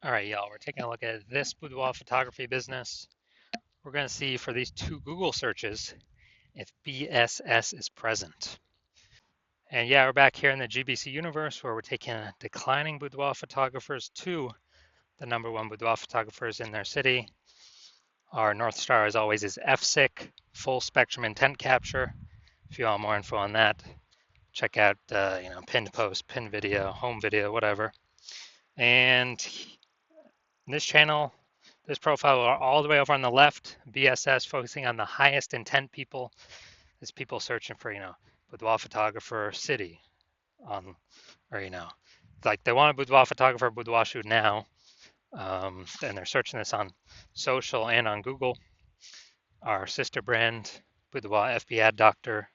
All right, y'all, we're taking a look at this boudoir photography business. We're going to see for these two Google searches if BSS is present. And yeah, we're back here in the GBC universe where we're taking declining boudoir photographers to the number one boudoir photographers in their city. Our North Star, as always, is FSIC, full spectrum intent capture. If you want more info on that, check out pinned post, pinned video, home video, whatever. And this channel, this profile all the way over on the left, BSS, focusing on the highest intent people, is people searching for, boudoir photographer city on, or, like they want a boudoir photographer, boudoir shoot now. And they're searching this on social and on Google. Our sister brand, Boudoir FB Ad Doctor,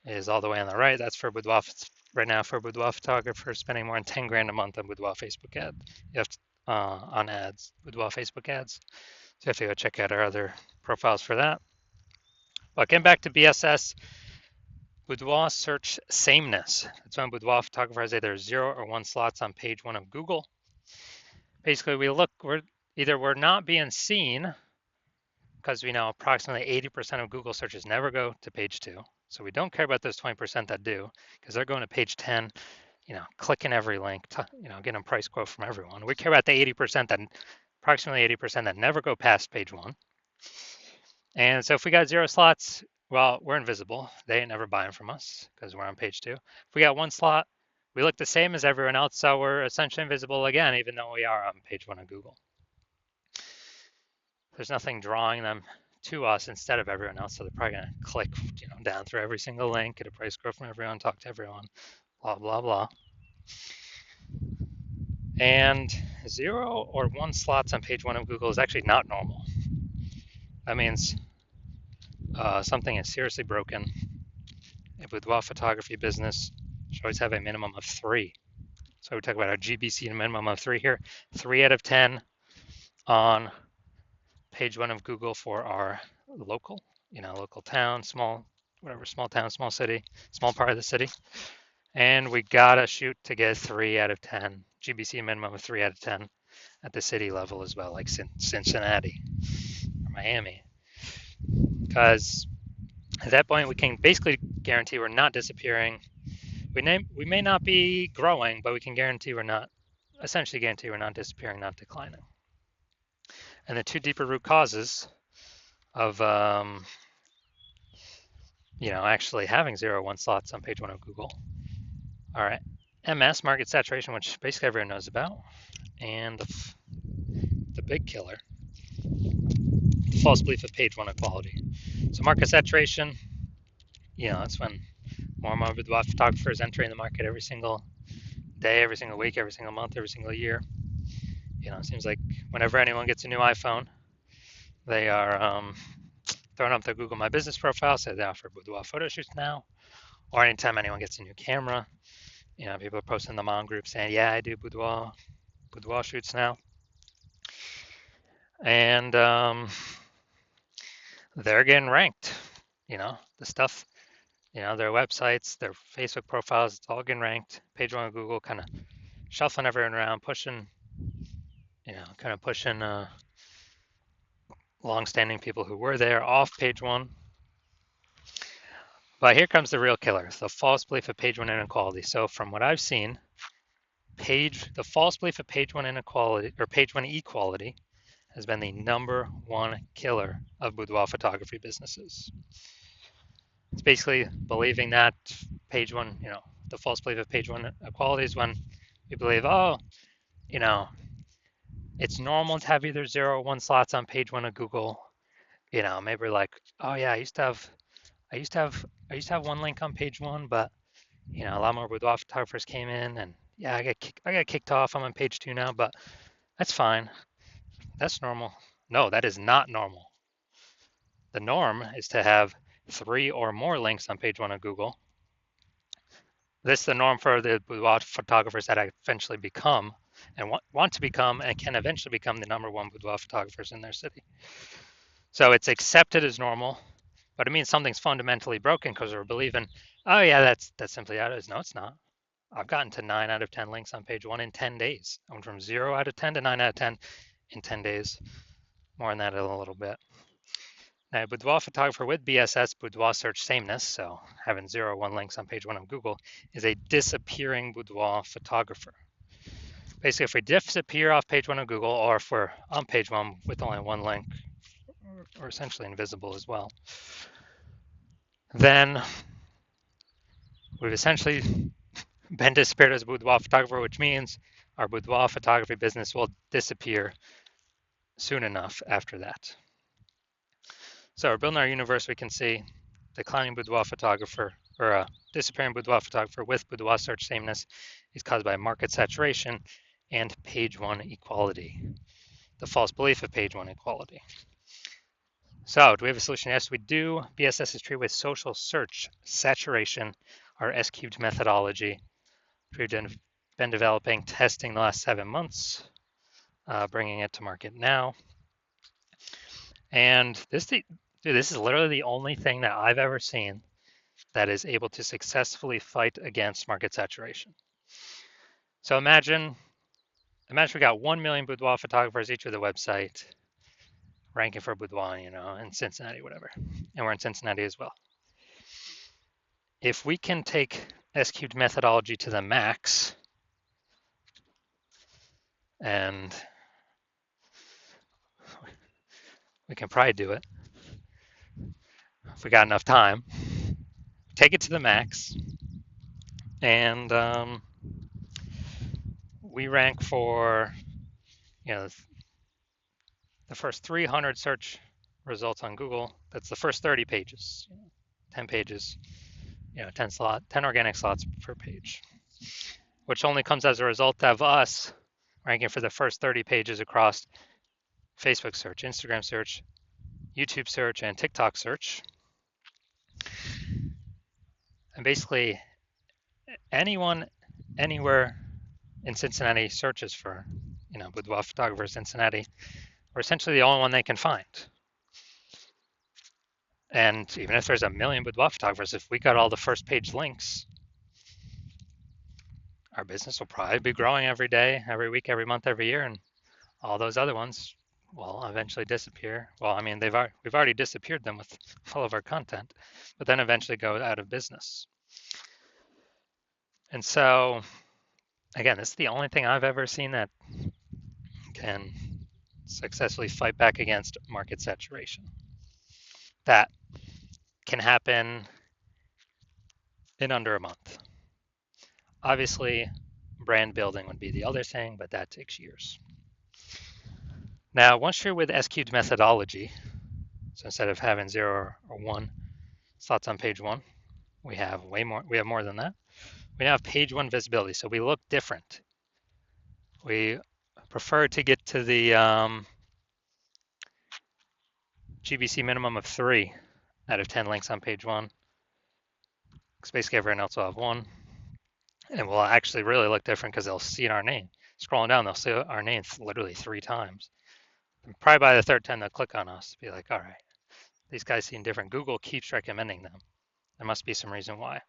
is all the way on the right. That's for boudoir right now for boudoir photographers spending more than 10 grand a month on boudoir Facebook ad. You have to, on ads, boudoir Facebook ads. So you have to go check out our other profiles for that. But getting back to BSS, boudoir search sameness. That's when boudoir photographer has either 0 or 1 slots on page 1 of Google. Basically, we're not being seen because we know approximately 80% of Google searches never go to page 2. So we don't care about those 20% that do because they're going to page 10, clicking every link, getting a price quote from everyone. We care about the 80% that approximately 80% that never go past page 1. And so if we got 0 slots, well, we're invisible. They ain't never buying from us because we're on page 2. If we got 1 slot, we look the same as everyone else, so we're essentially invisible again, even though we are on page 1 of Google. There's nothing drawing them to us instead of everyone else, so they're probably gonna click, down through every single link, get a price quote from everyone, talk to everyone, blah blah blah. And 0 or 1 slots on page 1 of Google is actually not normal. That means something is seriously broken. A boudoir photography business should always have a minimum of 3. So we talk about our GBC, a minimum of 3 here. 3 out of 10 on page 1 of Google for our local, local town, small town, small city, small part of the city. And we gotta shoot to get 3 out of 10. GBC minimum of 3 out of 10 at the city level as well, like Cincinnati or Miami. Because at that point, we can basically guarantee we're not disappearing. We may not be growing, but we can essentially guarantee we're not disappearing, not declining. And the 2 deeper root causes of actually having 0 1 slots on page 1 of Google are MS, market saturation, which basically everyone knows about, and the big killer, the false belief of page 1 equality. So market saturation, that's when more and more boudoir photographers entering the market every single day, every single week, every single month, every single year. It seems like whenever anyone gets a new iPhone, they are throwing up their Google My Business profile, say they offer boudoir photo shoots now, or anytime anyone gets a new camera, people are posting them on groups saying, yeah, I do boudoir shoots now. And they're getting ranked, the stuff, their websites, their Facebook profiles, it's all getting ranked. Page 1 of Google kind of shuffling everyone around, pushing long-standing people who were there off page 1. But here comes the real killer, the false belief of page 1 inequality. So from what I've seen, the false belief of page 1 inequality or page 1 equality has been the #1 killer of boudoir photography businesses. It's basically believing that page 1, the false belief of page 1 equality is when you believe, it's normal to have either 0 or 1 slots on page 1 of Google. Maybe like, oh yeah, I used to have 1 link on page 1, but a lot more boudoir photographers came in, and yeah, I got kicked off. I'm on page 2 now, but that's fine. That's normal. No, that is not normal. The norm is to have 3 or more links on page 1 of Google. This is the norm for the boudoir photographers that eventually become and want to become and can eventually become the #1 boudoir photographers in their city. So it's accepted as normal, but it means something's fundamentally broken because we're believing, oh yeah, that's simply how it is. No, it's not. I've gotten to 9 out of 10 links on page 1 in 10 days. I went from 0 out of 10 to 9 out of 10 in 10 days. More on that in a little bit. Now, boudoir photographer with BSS, boudoir search sameness, so having 0 or 1 links on page 1 of Google, is a disappearing boudoir photographer. Basically, if we disappear off page 1 of Google, or if we're on page 1 with only 1 link, or essentially invisible as well, then we've essentially been disappeared as a boudoir photographer, which means our boudoir photography business will disappear soon enough after that. So we're building our universe. We can see declining boudoir photographer, or a disappearing boudoir photographer with boudoir search sameness is caused by market saturation and page 1 equality, the false belief of page 1 equality. So do we have a solution? Yes, we do. BSS is treated with social search saturation, our S-cubed methodology. We've been developing, testing the last 7 months, bringing it to market now. And this is literally the only thing that I've ever seen that is able to successfully fight against market saturation. So imagine we got 1 million boudoir photographers each with a website, ranking for boudoir, in Cincinnati, whatever. And we're in Cincinnati as well. If we can take S-cubed methodology to the max, and we can probably do it if we got enough time, take it to the max, and we rank for, the first 300 search results on Google. That's the first 30 pages, 10 pages, 10 organic slots per page, which only comes as a result of us ranking for the first 30 pages across Facebook search, Instagram search, YouTube search, and TikTok search. And basically, anyone, anywhere in Cincinnati searches for, boudoir photographer Cincinnati, we're essentially the only one they can find. And even if there's a million boudoir photographers, if we got all the first page links, our business will probably be growing every day, every week, every month, every year, and all those other ones will eventually disappear. Well, I mean, we've already disappeared them with all of our content, but then eventually go out of business. And so, again, this is the only thing I've ever seen that can successfully fight back against market saturation. That can happen in under a month. Obviously, brand building would be the other thing, but that takes years. Now, once you're with S-cubed methodology, so instead of having 0 or 1 slots on page 1, we have more than that. We now have page 1 visibility, so we look different. We prefer to get to the GBC minimum of 3 out of 10 links on page 1, because basically everyone else will have 1. And we'll actually really look different because they'll see our name. Scrolling down, they'll see our name literally 3 times. And probably by the 3rd time, they'll click on us, be like, all right, these guys seem different. Google keeps recommending them. There must be some reason why.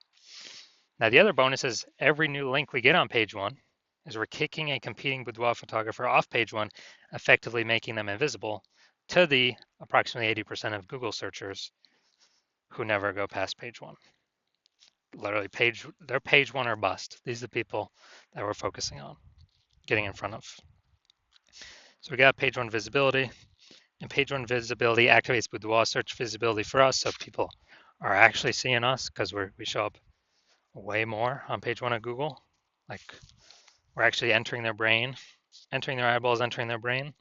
Now, the other bonus is every new link we get on page 1 is we're kicking a competing boudoir photographer off page 1, effectively making them invisible to the approximately 80% of Google searchers who never go past page 1. Literally, they're page 1 or bust. These are the people that we're focusing on, getting in front of. So we got page 1 visibility, and page 1 visibility activates boudoir search visibility for us, so people are actually seeing us because we show up way more on page 1 of Google. Like, we're actually entering their brain, entering their eyeballs, entering their brain.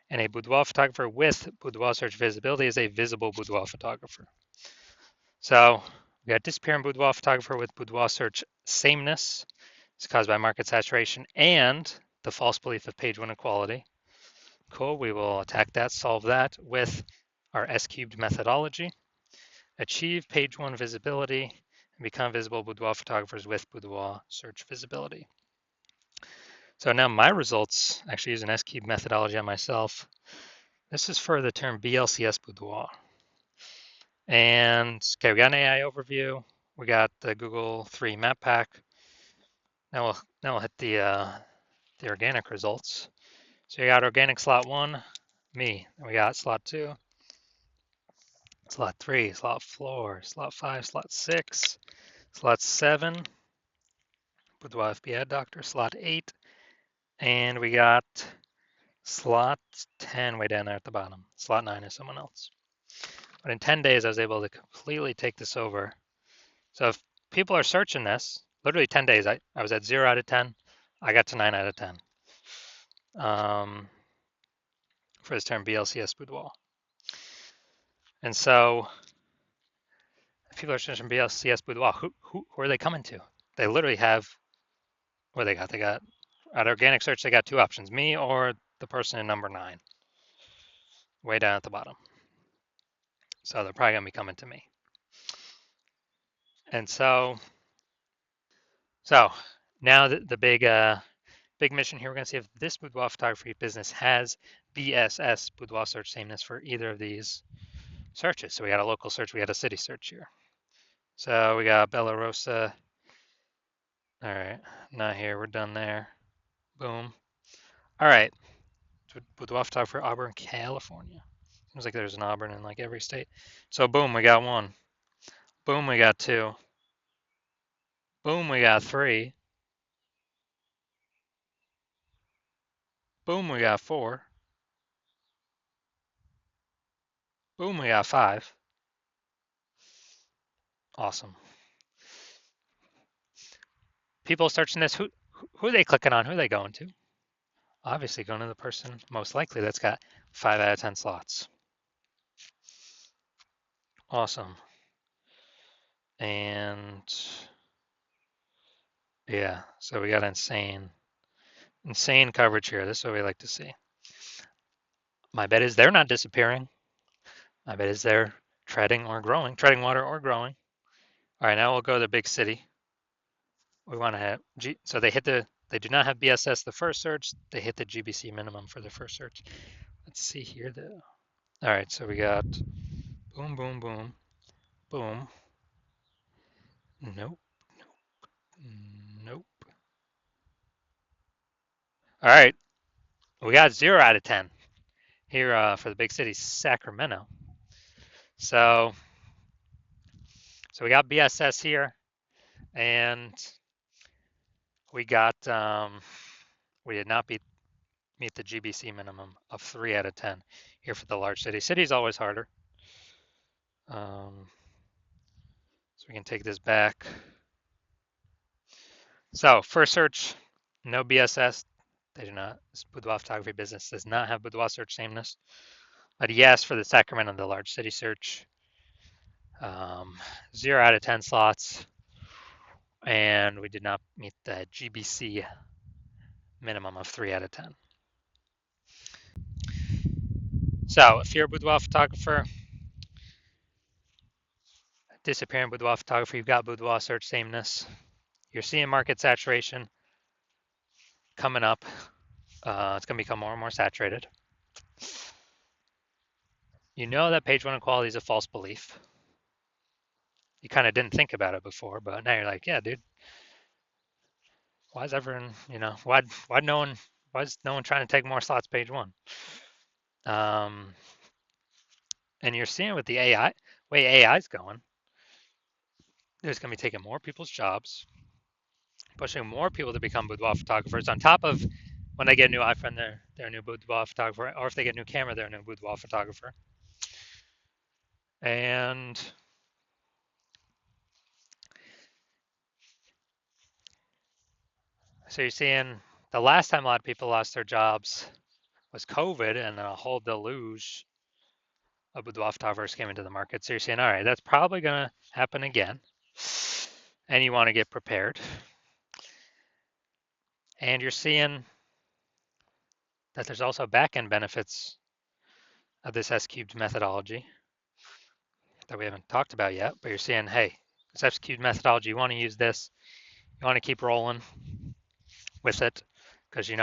And a boudoir photographer with boudoir search visibility is a visible boudoir photographer. So we got disappearing boudoir photographer with boudoir search sameness. It's caused by market saturation and the false belief of page 1 equality. Cool, we will attack that, solve that with our S-cubed methodology. Achieve page 1 visibility and become visible boudoir photographers with boudoir search visibility. So now my results, actually use an S-cubed methodology on myself. This is for the term BLCS boudoir. And okay, we got an AI overview. We got the Google 3 map pack. Now we'll hit the organic results. So you got organic slot 1, me. Then we got slot 2, slot 3, slot 4, slot 5, slot 6, slot 7, Boudoir FB Ad Doctor, slot 8, and we got slot 10 way down there at the bottom. Slot 9 is someone else. But in 10 days, I was able to completely take this over. So if people are searching this, literally 10 days, I was at 0 out of 10. I got to 9 out of 10 for this term BLCS Boudoir. And so if people are searching BLCS Boudoir, who are they coming to? They literally have, what they got? They got, at organic search, they got 2 options, me or the person in number 9, way down at the bottom. So they're probably going to be coming to me. And so now the big mission here, we're going to see if this boudoir photography business has BSS, boudoir search sameness, for either of these searches. So we got a local search, we got a city search here. So we got Bella Rosa. All right, not here, we're done there. Boom. All right, boudoir photography for Auburn, California. Seems like there's an Auburn in like every state. So boom, we got 1. Boom, we got 2. Boom, we got 3. Boom, we got 4. Boom, we got 5. Awesome. People searching this, who are they clicking on? Who are they going to? Obviously going to the person most likely that's got 5 out of 10 slots. Awesome. And yeah, so we got insane coverage here. This is what we like to see. My bet is they're not disappearing. My bet is they're treading water or growing. All right, now we'll go to the big city. We want to have, so they do not have BSS the first search. They hit the GBC minimum for the first search. Let's see here though. All right, so we got boom, boom, boom, boom. Nope, nope. All right, we got 0 out of 10 here for the big city, Sacramento. So we got BSS here, and we got we did not meet the GBC minimum of 3 out of 10 here for the large city. City's always harder. So we can take this back. So first search, no BSS. They do not. This boudoir photography business does not have boudoir search sameness. But yes, for the Sacramento, the large city search, 0 out of 10 slots, and we did not meet the GBC minimum of 3 out of 10. So if you're a boudoir photographer, disappearing boudoir photographer, you've got boudoir search sameness. You're seeing market saturation coming up. It's going to become more and more saturated. You know that page 1 equality is a false belief. You kind of didn't think about it before, but now you're like, yeah, dude. Why is everyone, why is no one trying to take more slots page 1? And you're seeing with the way AI's going, there's going to be taking more people's jobs, pushing more people to become boudoir photographers. On top of when they get a new iPhone, they're a new boudoir photographer, or if they get a new camera, they're a new boudoir photographer. And so you're seeing the last time a lot of people lost their jobs was COVID, and a whole deluge of boudoir photographers came into the market. So you're saying, all right, that's probably going to happen again. And you want to get prepared. And you're seeing that there's also back-end benefits of this S-cubed methodology that we haven't talked about yet, but you're seeing, hey, this S-cubed methodology, you want to use this, you want to keep rolling with it, because it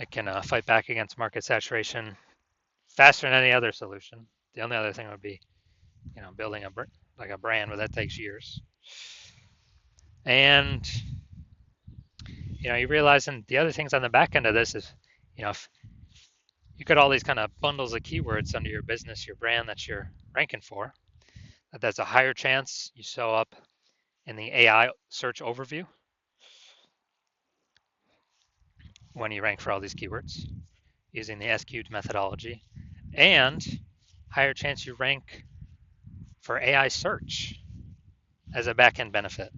can fight back against market saturation faster than any other solution. The only other thing would be, building a brand, but that takes years. And you realize, and the other things on the back end of this is, if you got all these kind of bundles of keywords under your business, your brand that you're ranking for, that's a higher chance you show up in the AI search overview when you rank for all these keywords using the SQ'd methodology, and higher chance you rank for AI search as a backend benefit.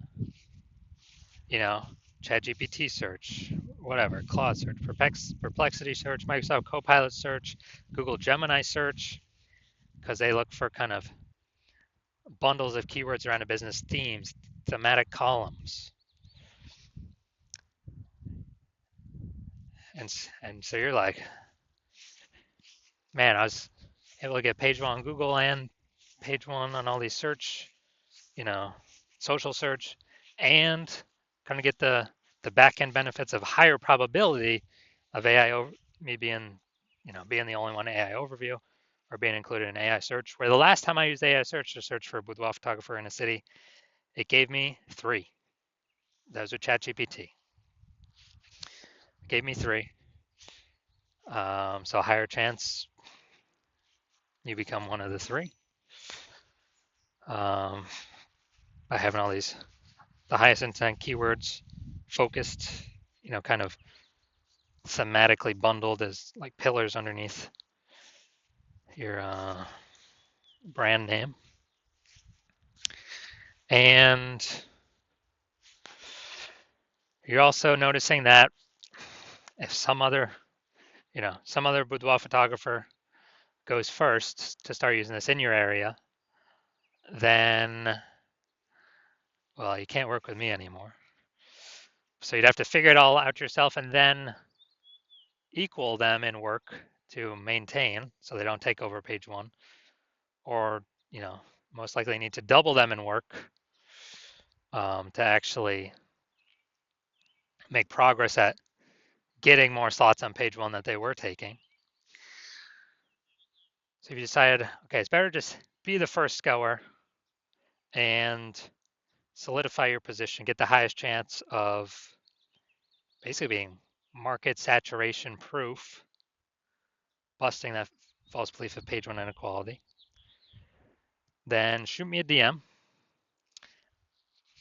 ChatGPT search, whatever, Claude search, Perplexity search, Microsoft Copilot search, Google Gemini search, because they look for kind of bundles of keywords around a business, themes, thematic columns. And so you're like, man, I was able to get page one on Google and page one on all these search, social search, and kind of get the back end benefits of higher probability of AI over me being the only one AI overview or being included in AI search. Where the last time I used AI search to search for a boudoir photographer in a city, it gave me 3. Those are ChatGPT. It gave me 3. So higher chance you become one of the 3 by having all these the highest intent keywords focused, kind of thematically bundled as like pillars underneath your brand name. And you're also noticing that if some other boudoir photographer goes first to start using this in your area, then, well, you can't work with me anymore. So you'd have to figure it all out yourself and then equal them in work to maintain so they don't take over page one, or, most likely need to double them in work to actually make progress at getting more slots on page one that they were taking. So if you decided, okay, it's better just be the first goer and solidify your position, get the highest chance of basically being market saturation proof, busting that false belief of page one inequality, then shoot me a DM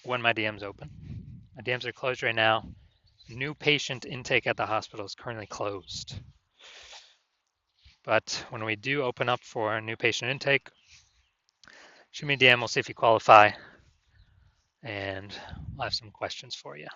when my DM's open. My DMs are closed right now. New patient intake at the hospital is currently closed. But when we do open up for a new patient intake, shoot me a DM, we'll see if you qualify, and I'll have some questions for you.